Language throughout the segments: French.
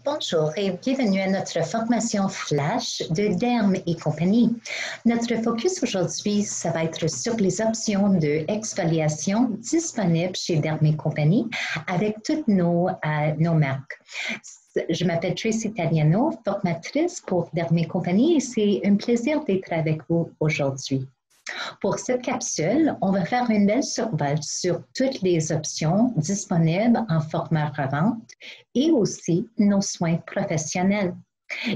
Bonjour et bienvenue à notre formation Flash de Derm et compagnie. Notre focus aujourd'hui, ça va être sur les options d'exfoliation disponibles chez Derm et compagnie avec toutes nos marques. Je m'appelle Tracy Tagliano, formatrice pour Derm et compagnie et c'est un plaisir d'être avec vous aujourd'hui. Pour cette capsule, on va faire une belle survol sur toutes les options disponibles en format revente et aussi nos soins professionnels.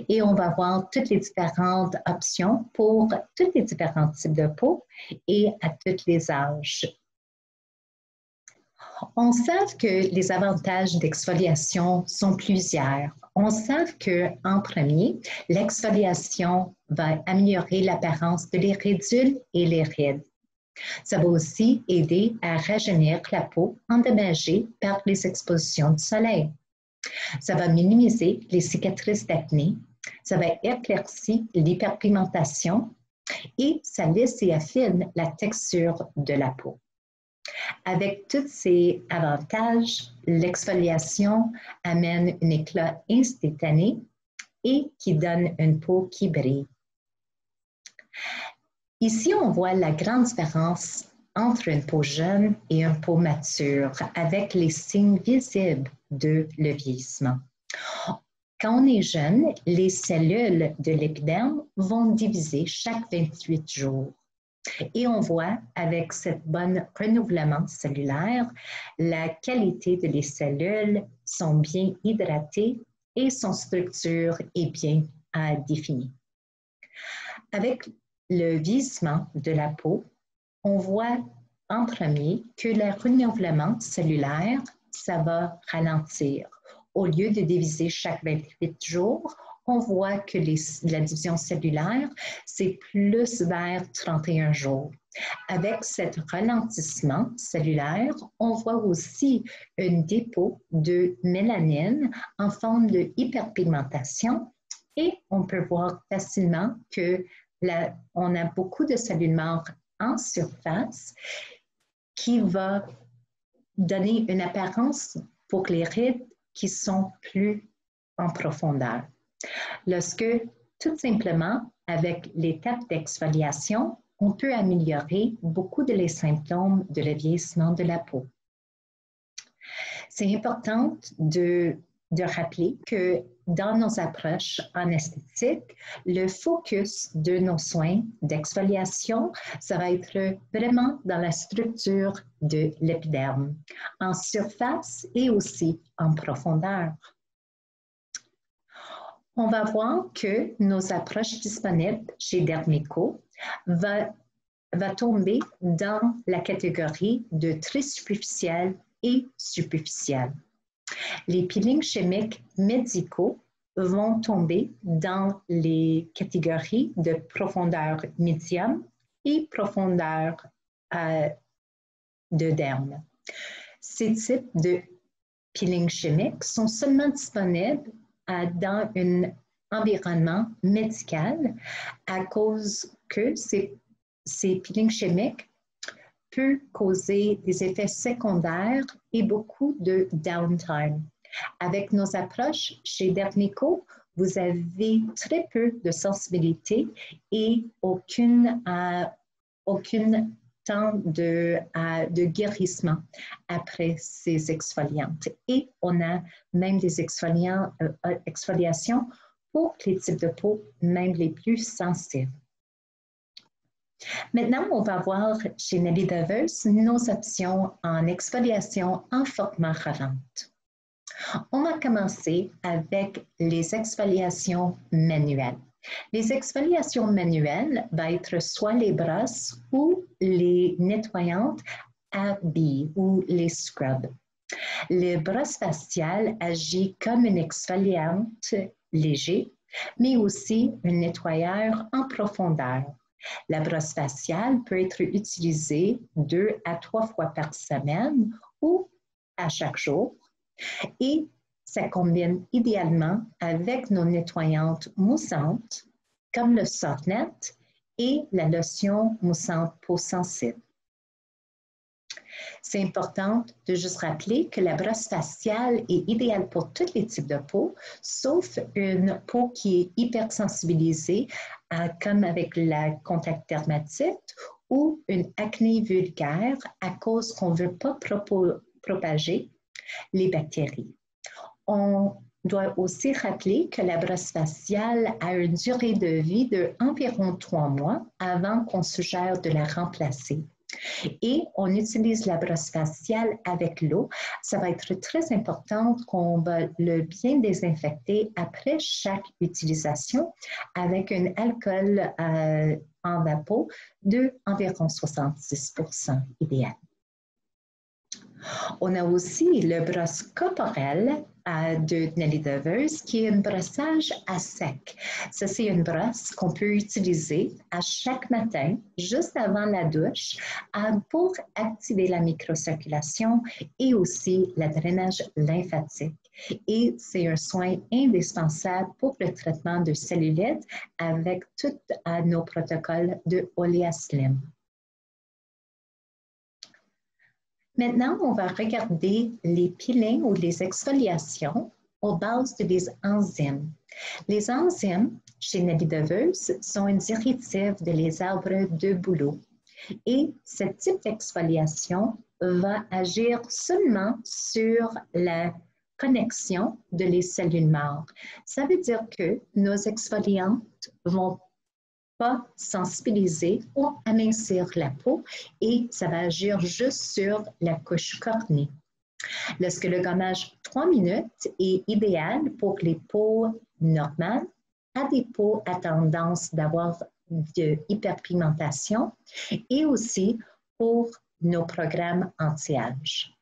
Et on va voir toutes les différentes options pour tous les différents types de peau et à tous les âges. On sait que les avantages d'exfoliation sont plusieurs. On sait qu'en premier, l'exfoliation va améliorer l'apparence de les ridules et les rides. Ça va aussi aider à rajeunir la peau endommagée par les expositions du soleil. Ça va minimiser les cicatrices d'acné. Ça va éclaircir l'hyperpigmentation et ça lisse et affine la texture de la peau. Avec tous ces avantages, l'exfoliation amène un éclat instantané et qui donne une peau qui brille. Ici, on voit la grande différence entre une peau jeune et une peau mature avec les signes visibles de le vieillissement. Quand on est jeune, les cellules de l'épiderme vont diviser chaque 28 jours. Et on voit avec cette bonne renouvellement cellulaire, la qualité de les cellules sont bien hydratées et son structure est bien définie. Avec le vieillissement de la peau, on voit en premier que le renouvellement cellulaire, ça va ralentir. Au lieu de diviser chaque 28 jours, on voit que la division cellulaire, c'est plus vers 31 jours. Avec ce ralentissement cellulaire, on voit aussi un dépôt de mélanine en forme de hyperpigmentation et on peut voir facilement que on a beaucoup de cellules mortes en surface qui va donner une apparence pour les rides qui sont plus en profondeur. Lorsque, tout simplement, avec l'étape d'exfoliation, on peut améliorer beaucoup de les symptômes de le vieillissement de la peau. C'est important de rappeler que dans nos approches en esthétique, le focus de nos soins d'exfoliation, ça va être vraiment dans la structure de l'épiderme, en surface et aussi en profondeur. On va voir que nos approches disponibles chez Dermico va tomber dans la catégorie de très superficielle et superficielle. Les peelings chimiques médicaux vont tomber dans les catégories de profondeur médium et profondeur de derme. Ces types de peelings chimiques sont seulement disponibles dans un environnement médical à cause que ces peelings chimiques peuvent causer des effets secondaires et beaucoup de downtime. Avec nos approches chez Dermico, vous avez très peu de sensibilité et aucun temps de guérissement après ces exfoliantes. Et on a même des exfoliations pour les types de peau, même les plus sensibles. Maintenant, on va voir chez Nelly Davers nos options en exfoliation en format revente. On va commencer avec les exfoliations manuelles. Les exfoliations manuelles vont être soit les brosses ou les nettoyantes à billes ou les scrubs. Les brosses faciales agissent comme une exfoliante léger, mais aussi un nettoyeur en profondeur. La brosse faciale peut être utilisée 2 à 3 fois par semaine ou à chaque jour et ça combine idéalement avec nos nettoyantes moussantes comme le Softnet et la lotion moussante peau sensible. C'est important de juste rappeler que la brosse faciale est idéale pour tous les types de peau, sauf une peau qui est hypersensibilisée, comme avec la contact dermatite ou une acné vulgaire à cause qu'on ne veut pas propager les bactéries. On doit aussi rappeler que la brosse faciale a une durée de vie d'environ 3 mois avant qu'on suggère de la remplacer. Et on utilise la brosse faciale avec l'eau. Ça va être très important qu'on va le bien désinfecter après chaque utilisation avec un alcool en vapeur de environ 66% idéal. On a aussi le brosse corporel de Nelly Devers qui est un brossage à sec. Ça, c'est une brosse qu'on peut utiliser à chaque matin, juste avant la douche, pour activer la microcirculation et aussi le drainage lymphatique. Et c'est un soin indispensable pour le traitement de cellulite avec tous nos protocoles de Olea Slim. Maintenant, on va regarder les peelings ou les exfoliations aux bases des enzymes. Les enzymes, chez Nelly Devers, sont un diurétique des arbres de bouleau. Et ce type d'exfoliation va agir seulement sur la connexion de les cellules mortes. Ça veut dire que nos exfoliantes vont pas sensibiliser ou amincir la peau et ça va agir juste sur la couche cornée. Lorsque le gommage 3 minutes est idéal pour les peaux normales, à des peaux à tendance d'avoir de hyperpigmentation et aussi pour nos programmes anti-âge.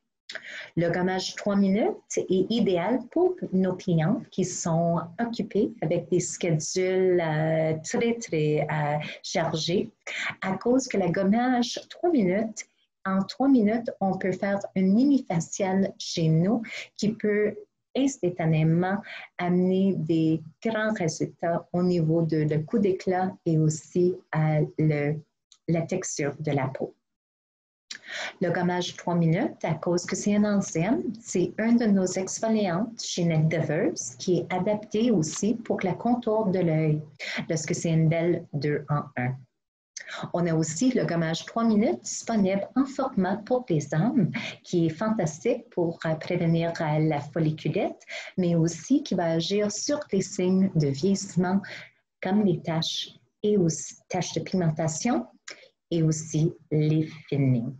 Le gommage 3 minutes est idéal pour nos clients qui sont occupés avec des schedules très chargés à cause que le gommage 3 minutes, en 3 minutes, on peut faire une mini faciale chez nous qui peut instantanément amener des grands résultats au niveau de le coup d'éclat et aussi la texture de la peau. Le gommage 3 minutes, à cause que c'est un enzyme, c'est un de nos exfoliantes chez Nelly Devers qui est adapté aussi pour la contour de l'œil lorsque c'est une belle 2 en 1. On a aussi le gommage 3 minutes disponible en format pour les hommes qui est fantastique pour prévenir la folliculite, mais aussi qui va agir sur les signes de vieillissement comme les taches et aussi taches de pigmentation et aussi les filmings.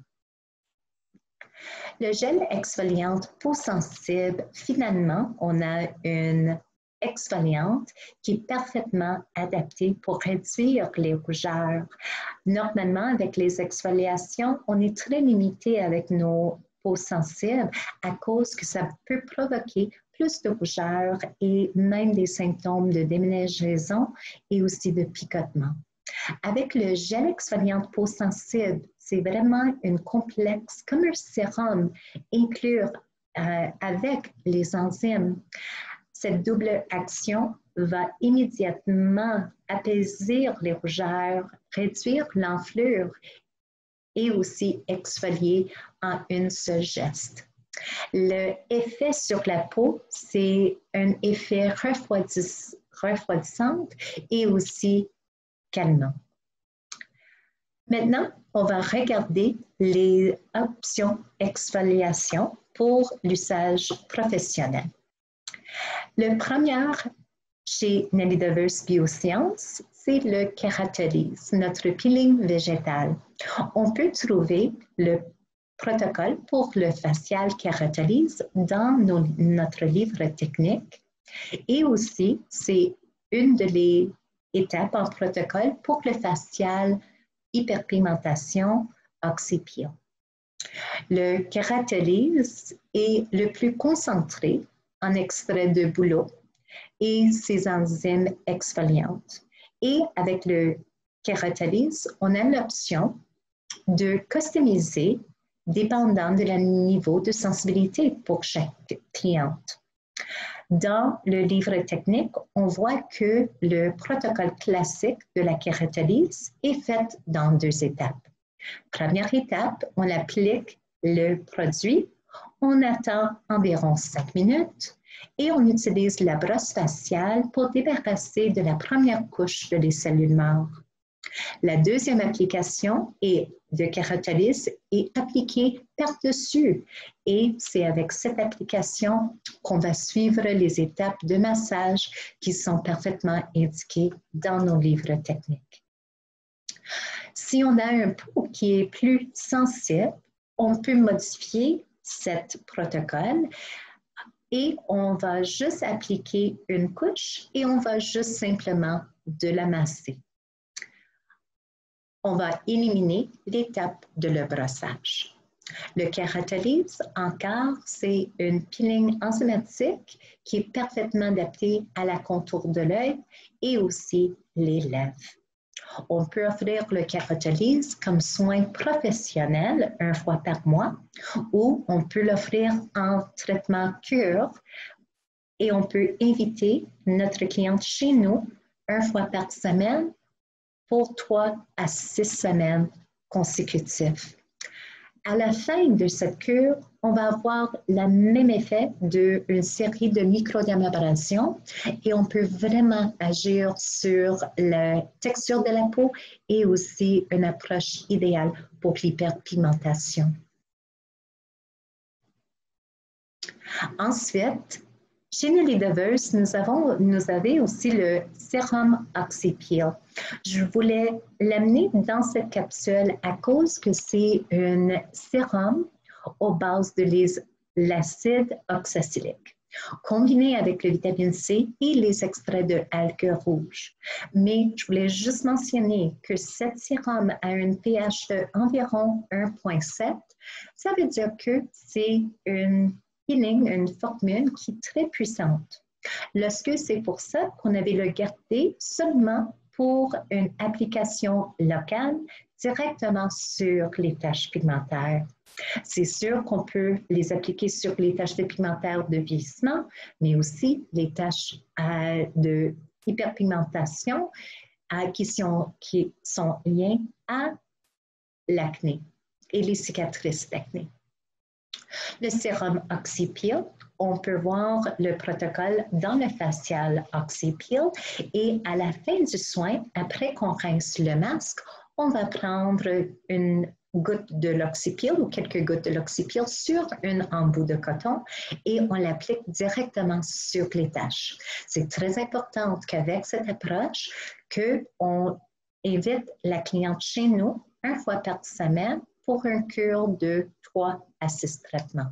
Le gel exfoliante peau sensible, finalement, on a une exfoliante qui est parfaitement adaptée pour réduire les rougeurs. Normalement, avec les exfoliations, on est très limité avec nos peaux sensibles à cause que ça peut provoquer plus de rougeurs et même des symptômes de déménagement et aussi de picotement. Avec le gel exfoliant peau sensible, c'est vraiment une complexe, comme un sérum, inclure avec les enzymes. Cette double action va immédiatement apaiser les rougeurs, réduire l'enflure et aussi exfolier en un seul geste. L'effet sur la peau, c'est un effet refroidissant et aussi calmant. Maintenant, on va regarder les options exfoliation pour l'usage professionnel. Le premier chez Nelly Devers Biosciences, c'est le Kératolyse, notre peeling végétal. On peut trouver le protocole pour le facial Kératolyse dans notre livre technique et aussi, c'est une des étapes en protocole pour le facial hyperpigmentation oxypio. Le Kératolyse est le plus concentré en extrait de bouleau et ses enzymes exfoliantes. Et avec le Kératolyse, on a l'option de customiser dépendant de le niveau de sensibilité pour chaque cliente. Dans le livre technique, on voit que le protocole classique de la kératolyse est fait dans 2 étapes. Première étape, on applique le produit, on attend environ 5 minutes et on utilise la brosse faciale pour débarrasser de la première couche des cellules mortes. La deuxième application de Keratalys est appliquée par-dessus et c'est avec cette application qu'on va suivre les étapes de massage qui sont parfaitement indiquées dans nos livres techniques. Si on a un peau qui est plus sensible, on peut modifier ce protocole et on va juste appliquer une couche et on va juste simplement de la masser. On va éliminer l'étape de le brossage. Le Keratalys, encore, c'est une peeling enzymatique qui est parfaitement adaptée à la contour de l'œil et aussi les lèvres. On peut offrir le Keratalys comme soin professionnel 1 fois par mois ou on peut l'offrir en traitement cure et on peut inviter notre cliente chez nous 1 fois par semaine pour 3 à 6 semaines consécutives. À la fin de cette cure, on va avoir le même effet d'une série de microdermabrasions et on peut vraiment agir sur la texture de la peau et aussi une approche idéale pour l'hyperpigmentation. Ensuite, chez Nelly Devers, nous avons aussi le sérum OxyPeel. Je voulais l'amener dans cette capsule à cause que c'est un sérum aux bases de l'acide oxacylique, combiné avec le vitamine C et les extraits de algues rouges. Mais je voulais juste mentionner que cet sérum a un pH d'environ 1,7. Ça veut dire que c'est une formule qui est très puissante. Lorsque c'est pour ça qu'on avait le gardé seulement pour une application locale directement sur les taches pigmentaires. C'est sûr qu'on peut les appliquer sur les taches pigmentaires de vieillissement, mais aussi les taches de hyperpigmentation qui sont liées à l'acné et les cicatrices d'acné. Le sérum OxyPeel, on peut voir le protocole dans le facial OxyPeel et à la fin du soin, après qu'on rince le masque, on va prendre une goutte de l'OxyPeel ou quelques gouttes de l'OxyPeel sur un embout de coton et on l'applique directement sur les taches. C'est très important qu'avec cette approche, qu'on invite la cliente chez nous 1 fois par semaine pour une cure de 3 à 6 traitements.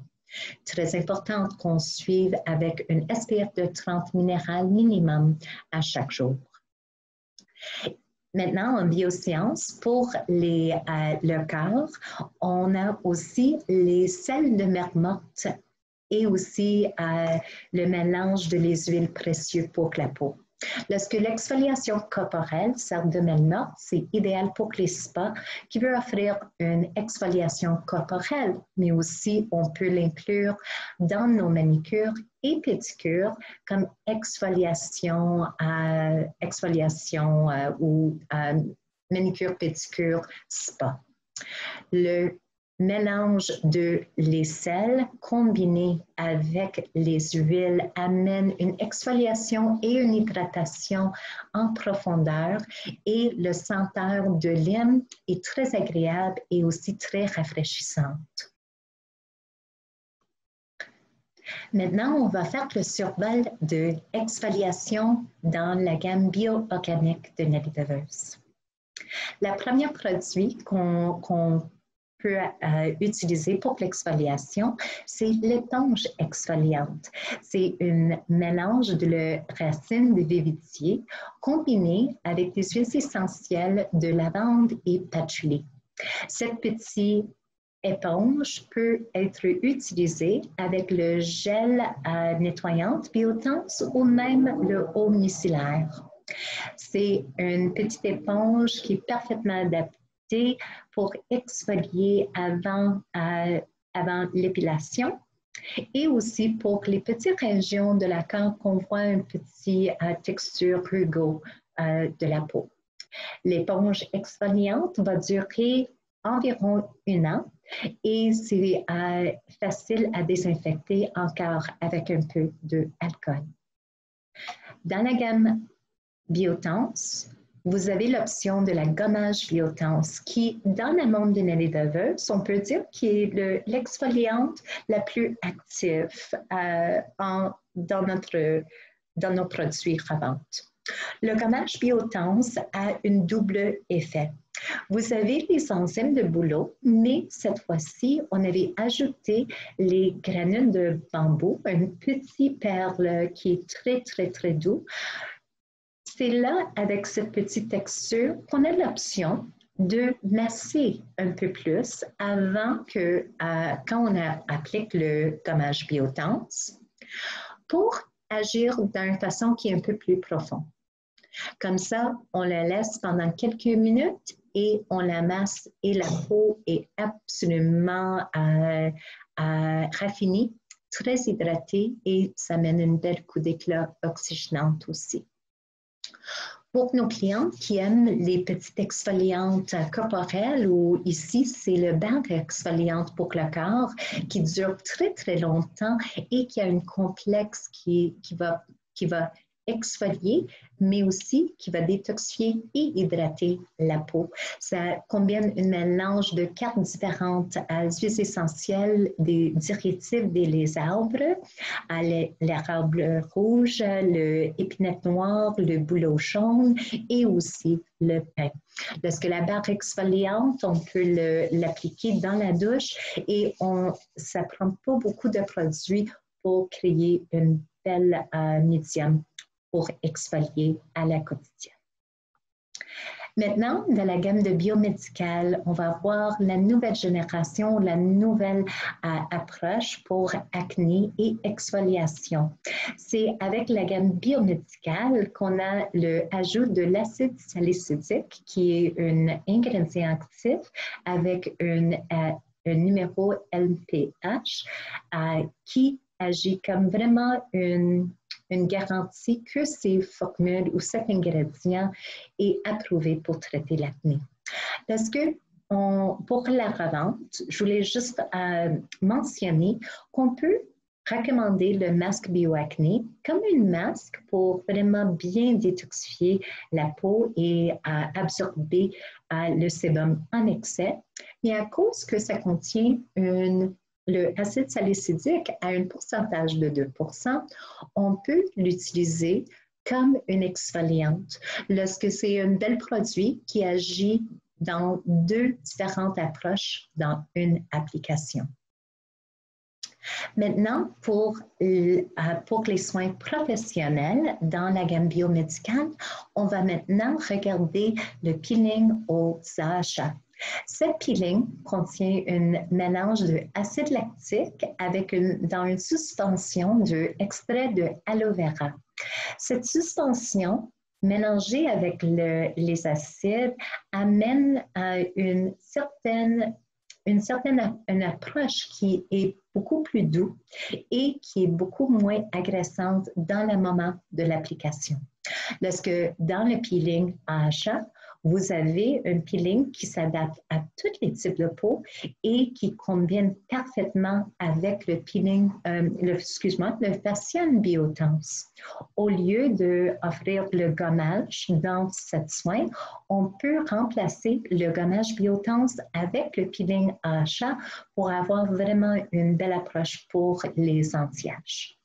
Très important qu'on suive avec une SPF de 30 minérales minimum à chaque jour. Maintenant, en biosciences, pour le corps, on a aussi les sels de mer morte et aussi le mélange de les huiles précieuses pour la peau. Lorsque l'exfoliation corporelle sert de mer morte, c'est idéal pour les spas qui veulent offrir une exfoliation corporelle, mais aussi on peut l'inclure dans nos manicures et pédicures comme exfoliation ou manicure, pédicure, spa. Le mélange de les sels combinés avec les huiles amène une exfoliation et une hydratation en profondeur et le senteur de lime est très agréable et aussi très rafraîchissante. Maintenant, on va faire le survol de exfoliation dans la gamme bio-organique de Nelly Devers. Le premier produit qu'on peut utiliser pour l'exfoliation, c'est l'éponge exfoliante. C'est un mélange de la racine de vévitier combiné avec des huiles essentielles de lavande et patchouli. Cette petite éponge peut être utilisée avec le gel nettoyant Biotense ou même le eau micellaire. C'est une petite éponge qui est parfaitement adaptée pour exfolier avant l'épilation et aussi pour les petites régions de la corps qu'on voit une petite texture rugueuse de la peau. L'éponge exfoliante va durer environ 1 an et c'est facile à désinfecter encore avec un peu d'alcool. Dans la gamme Biotense, vous avez l'option de la gommage Biotense qui, dans le monde d'une laveuse, on peut dire qui est l'exfoliante la plus active dans nos produits à vente. Le gommage Biotense a un double effet. Vous avez les enzymes de bouleau, mais cette fois-ci, on avait ajouté les granules de bambou, une petite perle qui est très, très, très doux. C'est là, avec cette petite texture, qu'on a l'option de masser un peu plus avant que, quand on applique le gommage Biotense, pour agir d'une façon qui est un peu plus profonde. Comme ça, on la laisse pendant quelques minutes et on la masse et la peau est absolument raffinée, très hydratée et ça mène une belle coup d'éclat oxygénante aussi. Pour nos clients qui aiment les petites exfoliantes corporelles, ou ici, c'est le bain exfoliante pour le corps qui dure très, très longtemps et qui a une complexe qui va exfolier, mais aussi qui va détoxifier et hydrater la peau. Ça combine un mélange de 4 différentes huiles essentielles des diurétiques des arbres, l'érable rouge, l'épinette noire, le bouleau jaune et aussi le pin. Lorsque la barre exfoliante, on peut l'appliquer dans la douche et ça ne prend pas beaucoup de produits pour créer une belle médium pour exfolier à la quotidienne. Maintenant, dans la gamme de biomédical, on va voir la nouvelle génération, la nouvelle approche pour acné et exfoliation. C'est avec la gamme biomédicale qu'on a l'ajout de l'acide salicylique, qui est un ingrédient actif avec un numéro LPH qui agit comme vraiment une garantie que ces formules ou cet ingrédient est approuvé pour traiter l'acné. Parce que pour la revente, je voulais juste mentionner qu'on peut recommander le masque bioacné comme un masque pour vraiment bien détoxifier la peau et absorber le sébum en excès. Mais à cause que ça contient l'acide salicylique à un pourcentage de 2%, on peut l'utiliser comme une exfoliante lorsque c'est un bel produit qui agit dans 2 différentes approches dans une application. Maintenant, pour les soins professionnels dans la gamme biomédicale, on va maintenant regarder le peeling aux AHA. Cette peeling contient un mélange d'acide lactique dans une suspension d'extrait de aloe vera. Cette suspension mélangée avec les acides amène à une approche qui est beaucoup plus douce et qui est beaucoup moins agressante dans le moment de l'application. Lorsque dans le peeling AHA, vous avez un peeling qui s'adapte à tous les types de peau et qui combine parfaitement avec le peeling, le facial Biotense. Au lieu d'offrir le gommage dans cette soin, on peut remplacer le gommage Biotense avec le peeling AHA pour avoir vraiment une belle approche pour les anti-âges.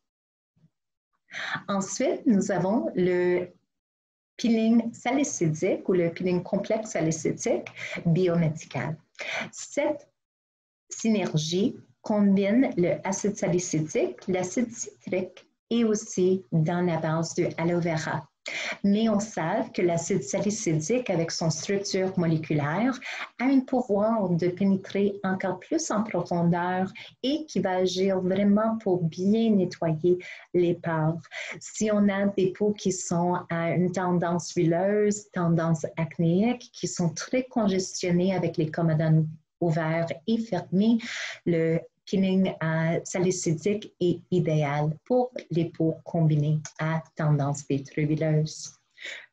Ensuite, nous avons le peeling salicylique ou le peeling complexe salicylique biomédical. Cette synergie combine l'acide salicylique, l'acide citrique et aussi dans la base de aloe vera. Mais on sait que l'acide salicylique, avec son structure moléculaire, a un pouvoir de pénétrer encore plus en profondeur et qui va agir vraiment pour bien nettoyer les pores. Si on a des peaux qui sont à une tendance huileuse, tendance acnéique, qui sont très congestionnées avec les comédones ouverts et fermés, le peeling salicylique est idéal pour les peaux combinées à tendance huileuse.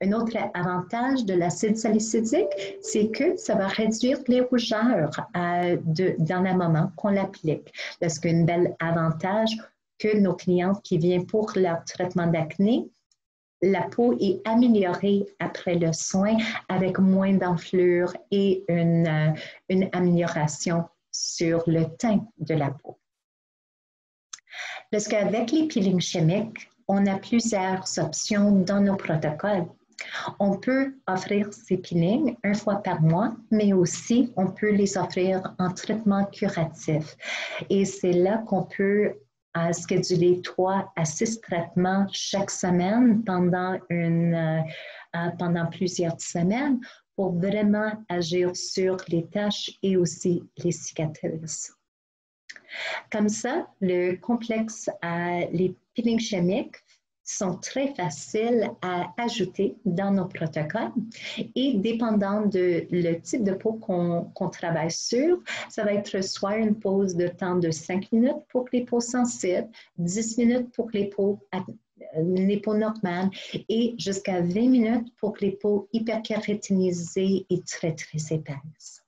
Un autre avantage de l'acide salicylique, c'est que ça va réduire les rougeurs dans le moment qu'on l'applique. Parce qu'un bel avantage que nos clientes qui viennent pour leur traitement d'acné, la peau est améliorée après le soin avec moins d'enflure et une amélioration sur le teint de la peau. Parce qu'avec les peelings chimiques, on a plusieurs options dans nos protocoles. On peut offrir ces peelings une fois par mois, mais aussi on peut les offrir en traitement curatif. Et c'est là qu'on peut scheduler 3 à 6 traitements chaque semaine pendant plusieurs semaines pour vraiment agir sur les taches et aussi les cicatrices. Comme ça, le complexe, les peelings chimiques sont très faciles à ajouter dans nos protocoles et dépendant de le type de peau qu'on travaille sur, ça va être soit une pause de temps de 5 minutes pour les peaux sensibles, 10 minutes pour les peaux normales et jusqu'à 20 minutes pour les peaux hyperkératininisées et très, très épaisses.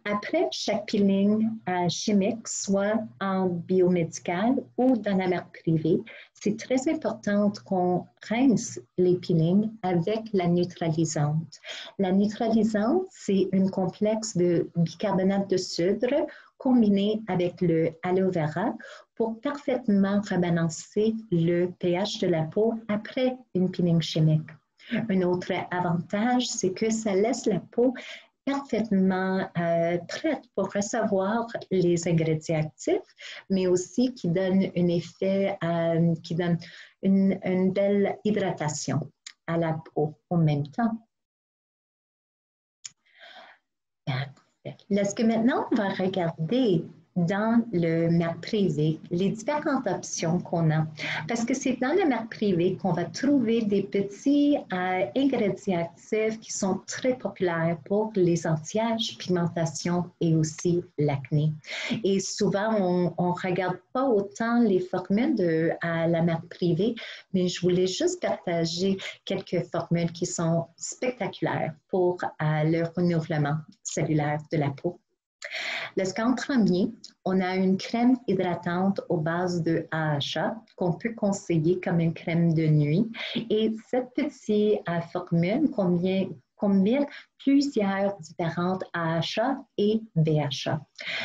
Après chaque peeling chimique, soit en biomédical ou dans la marque privée, c'est très important qu'on rince les peelings avec la neutralisante. La neutralisante, c'est un complexe de bicarbonate de soude combiné avec le aloe vera pour parfaitement rebalancer le pH de la peau après une peeling chimique. Un autre avantage, c'est que ça laisse la peau parfaitement prête pour recevoir les ingrédients actifs, mais aussi qui donne un effet, qui donne une belle hydratation à la peau en même temps. Est-ce que maintenant, on va regarder dans le marque privé les différentes options qu'on a. Parce que c'est dans le marque privé qu'on va trouver des petits ingrédients actifs qui sont très populaires pour les anti-âges, pigmentation et aussi l'acné. Et souvent, on ne regarde pas autant les formules à la marque privée, mais je voulais juste partager quelques formules qui sont spectaculaires pour le renouvellement cellulaire de la peau. Lorsqu'en premier, on a une crème hydratante aux bases de AHA qu'on peut conseiller comme une crème de nuit. Et cette petite formule combine plusieurs différentes AHA et BHA.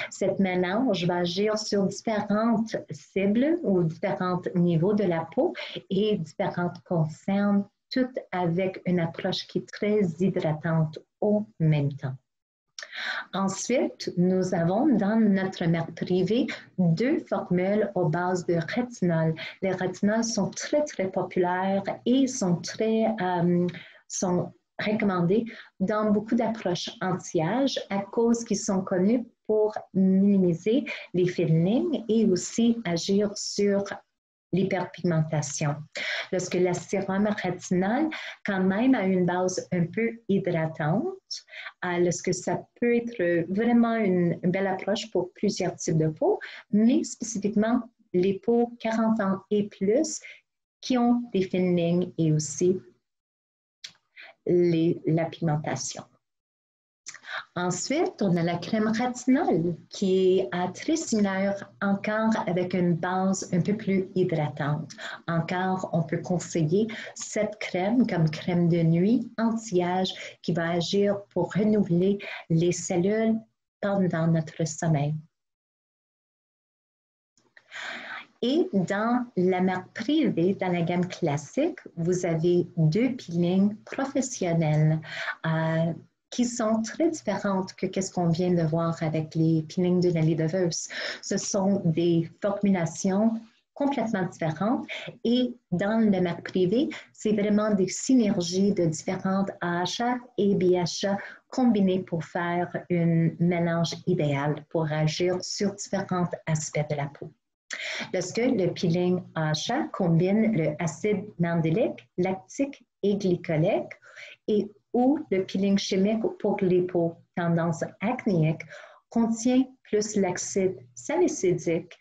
Cette mélange va agir sur différentes cibles ou différents niveaux de la peau et différentes concernes, toutes avec une approche qui est très hydratante au même temps. Ensuite, nous avons dans notre marque privée 2 formules aux bases de rétinol. Les rétinols sont très, très populaires et sont recommandés dans beaucoup d'approches anti-âge à cause qu'ils sont connus pour minimiser les filings et aussi agir sur l'hyperpigmentation. Lorsque la sérum rétinol, quand même, a une base un peu hydratante, lorsque ça peut être vraiment une belle approche pour plusieurs types de peau, mais spécifiquement les peaux 40 ans et plus qui ont des filings et aussi la pigmentation. Ensuite, on a la crème rétinol qui est très similaire encore avec une base un peu plus hydratante. Encore, on peut conseiller cette crème comme crème de nuit anti-âge qui va agir pour renouveler les cellules pendant notre sommeil. Et dans la marque privée, dans la gamme classique, vous avez 2 peelings professionnels qui sont très différentes que ce qu'on vient de voir avec les peelings de Nelly DeVos. Ce sont des formulations complètement différentes et dans le marque privée, c'est vraiment des synergies de différentes AHA et BHA combinées pour faire un mélange idéal pour agir sur différents aspects de la peau. Lorsque le peeling AHA combine l'acide mandélique, lactique et glycolique et ou le peeling chimique pour les peaux tendance acnéique contient plus l'acide salicylique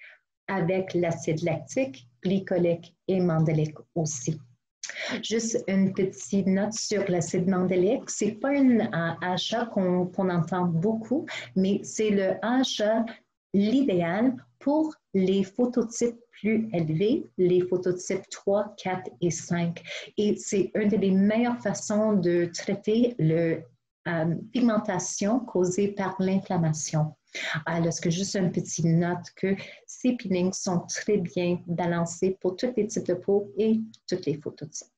avec l'acide lactique, glycolique et mandélique aussi. Juste une petite note sur l'acide mandélique. Ce n'est pas un AHA qu'on entend beaucoup, mais c'est le AHA l'idéal pour les phototypes plus élevés, les phototypes 3, 4 et 5. Et c'est une des meilleures façons de traiter la pigmentation causée par l'inflammation. Alors, juste une petite note que ces peelings sont très bien balancés pour tous les types de peau et tous les phototypes.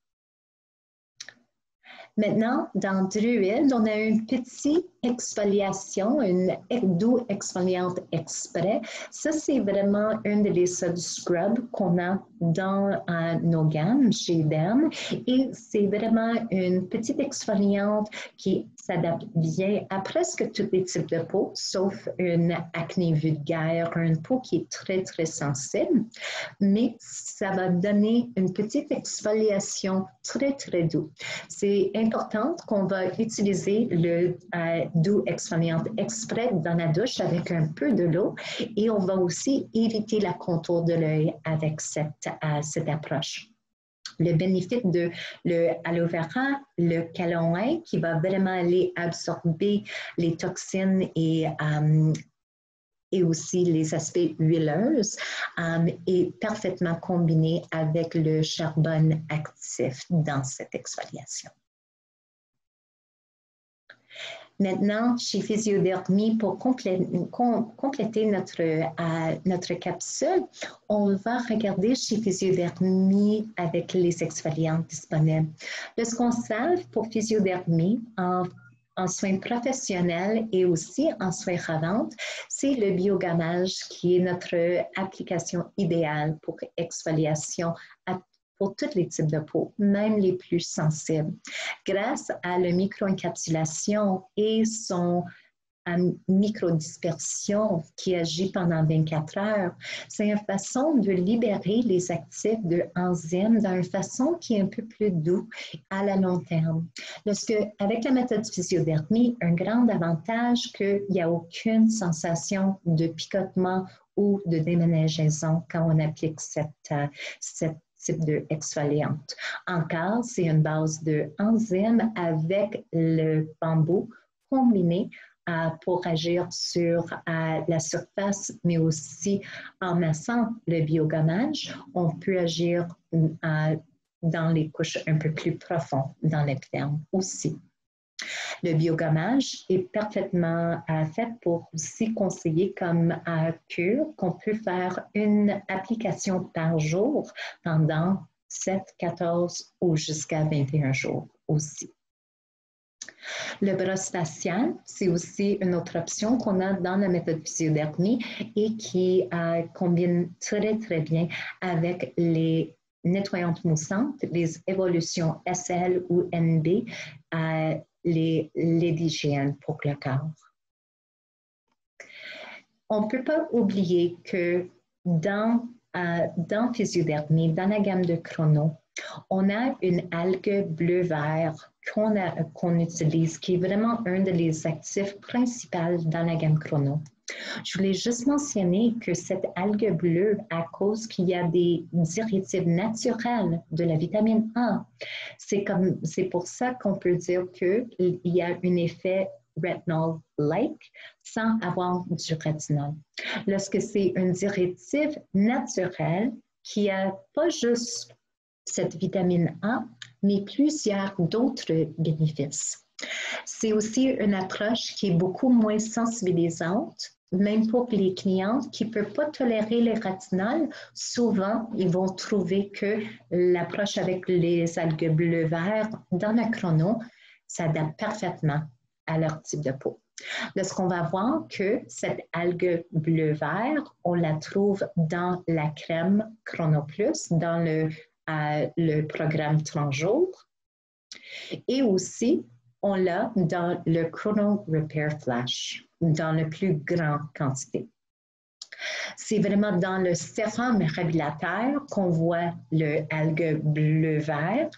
Maintenant, dans Druide, on a une petite exfoliation, une doux exfoliante exprès. Ça, c'est vraiment une des sortes de scrubs qu'on a dans nos gammes chez Derm. Et c'est vraiment une petite exfoliante qui s'adapte bien à presque tous les types de peau, sauf une acné vulgaire, une peau qui est très, très sensible. Mais ça va donner une petite exfoliation très, très douce. C'est important qu'on va utiliser le doux exfoliant exprès dans la douche avec un peu de l'eau et on va aussi éviter la contour de l'œil avec cette approche. Le bénéfice de l'aloe vera, le caloin qui va vraiment aller absorber les toxines et aussi les aspects huileux est parfaitement combiné avec le charbon actif dans cette exfoliation. Maintenant, chez Physiodermie, pour compléter notre capsule, on va regarder chez Physiodermie avec les exfoliantes disponibles. Ce qu'on sait pour Physiodermie, en soins professionnels et aussi en soins revente, c'est le biogommage qui est notre application idéale pour exfoliation pour tous les types de peau, même les plus sensibles. Grâce à la microencapsulation et son microdispersion qui agit pendant 24 heures, c'est une façon de libérer les actifs de enzymes d'une façon qui est un peu plus douce à la long terme. Avec la méthode Physiodermie, un grand avantage qu'il n'y a aucune sensation de picotement ou de déménageaison quand on applique cette type d'exfoliante. Encore, c'est une base d'enzymes avec le bambou combiné pour agir sur la surface, mais aussi en massant le biogommage, on peut agir dans les couches un peu plus profondes, dans l'épiderme aussi. Le biogommage est parfaitement fait pour aussi conseiller comme cure qu'on peut faire une application par jour pendant 7, 14 ou jusqu'à 21 jours aussi. Le brosse facial, c'est aussi une autre option qu'on a dans la méthode Physiodermie et qui combine très, très bien avec les nettoyantes moussantes, les évolutions SL ou NB, les d'hygiène pour le corps. On ne peut pas oublier que dans Physiodermie, dans la gamme de Chrono, on a une algue bleu-vert qu'on utilise, qui est vraiment un des actifs principaux dans la gamme Chrono. Je voulais juste mentionner que cette algue bleue, à cause qu'il y a des diurétiques naturels de la vitamine A, c'est pour ça qu'on peut dire qu'il y a un effet retinol-like sans avoir du rétinol. Lorsque c'est un diurétique naturel qui n'a pas juste cette vitamine A, mais plusieurs d'autres bénéfices. C'est aussi une approche qui est beaucoup moins sensibilisante, même pour les clientes qui ne peuvent pas tolérer les rétinols. Souvent, ils vont trouver que l'approche avec les algues bleu-vert dans le Chrono s'adapte parfaitement à leur type de peau. Lorsqu'on va voir que cette algue bleu-vert, on la trouve dans la crème Chrono Plus, dans le programme 30 jours. Et aussi, on l'a dans le Chrono Repair Flash, dans la plus grande quantité. C'est vraiment dans le sérum révélateur qu'on voit le algue bleu-vert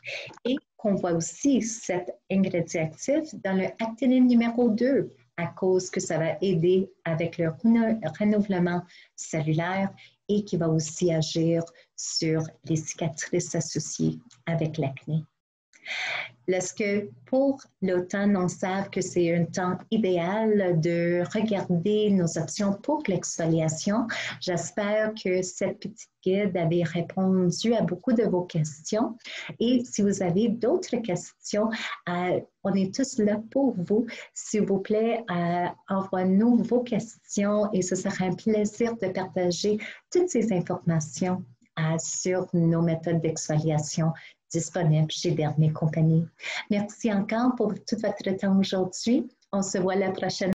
et qu'on voit aussi cet ingrédient actif dans le actinine numéro 2 à cause que ça va aider avec le renouvellement cellulaire et qui va aussi agir sur les cicatrices associées avec l'acné. Lorsque pour l'automne, on sait que c'est un temps idéal de regarder nos options pour l'exfoliation. J'espère que cette petite guide avait répondu à beaucoup de vos questions. Et si vous avez d'autres questions, on est tous là pour vous. S'il vous plaît, envoyez-nous vos questions et ce sera un plaisir de partager toutes ces informations sur nos méthodes d'exfoliation disponibles chez Dermé Compagnie. Merci encore pour tout votre temps aujourd'hui. On se voit la prochaine